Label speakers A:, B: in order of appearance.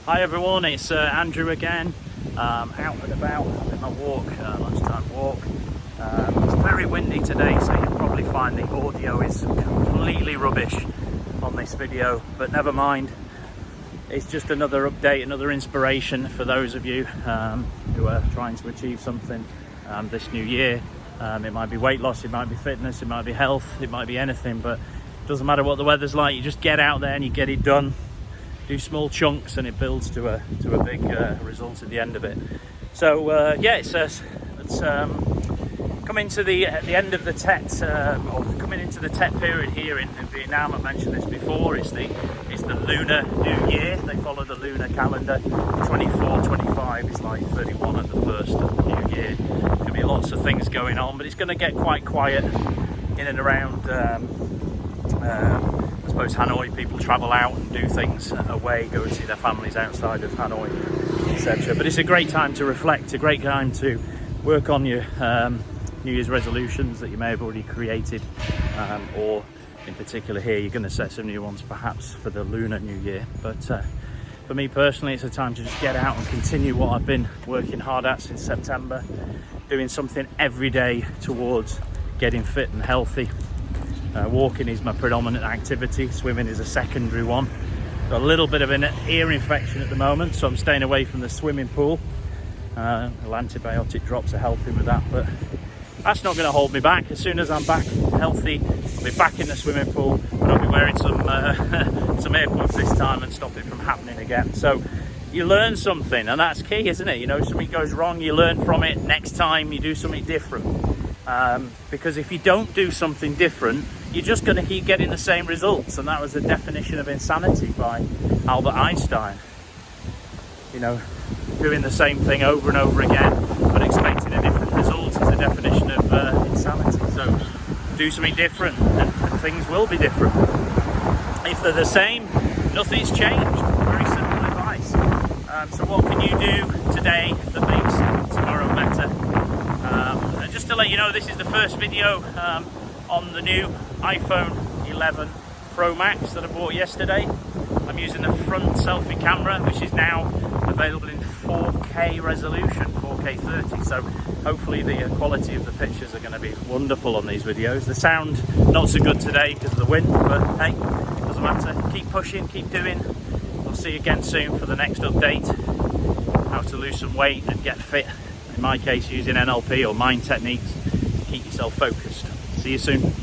A: Hi everyone, it's Andrew again, out and about having my walk, lunchtime walk. It's very windy today, so you'll probably find the audio is completely rubbish on this video, but never mind. It's just another update, another inspiration for those of you who are trying to achieve something this new year. It might be weight loss, it might be fitness, it might be health, it might be anything, but it doesn't matter what the weather's like, you just get out there and you get it done. Do small chunks and it builds to a big result at the end of it. So yeah, let's come into the end of the Tet, or coming into the Tet period here in Vietnam. I mentioned this before. It's the Lunar New Year. They follow the lunar calendar. 24, 25 is like 31 at the first of the New Year. There'll be lots of things going on, but it's going to get quite quiet in and around. I suppose Hanoi, people travel out and do things away, go and see their families outside of Hanoi, etc. But it's a great time to reflect, a great time to work on your New Year's resolutions that you may have already created, or in particular here you're going to set some new ones perhaps for the Lunar New Year. But for me personally, it's a time to just get out and continue what I've been working hard at since September, doing something every day towards getting fit and healthy. Walking is my predominant activity, swimming is a secondary one. Got a little bit of an ear infection at the moment, so I'm staying away from the swimming pool. Antibiotic drops are helping with that, but that's not going to hold me back. As soon as I'm back healthy, I'll be back in the swimming pool, but I'll be wearing some earplugs this time and stop it from happening again. So you learn something, and that's key, isn't it? You know, if something goes wrong, you learn from it. Next time you do something different. Because if you don't do something different, you're just going to keep getting the same results. And that was the definition of insanity by Albert Einstein. You know, doing the same thing over and over again but expecting a different result is the definition of insanity. So do something different and things will be different. If they're the same, nothing's changed. Very simple advice. So what can you do today that makes tomorrow better? And just to let you know, this is the first video on the new iPhone 11 Pro Max that I bought yesterday. I'm using the front selfie camera, which is now available in 4K resolution, 4K 30. So hopefully the quality of the pictures are going to be wonderful on these videos. The sound not so good today because of the wind, but hey, doesn't matter. Keep pushing, keep doing. We'll see you again soon for the next update. How to lose some weight and get fit. In my case, using NLP or mind techniques. Keep yourself focused. See you soon.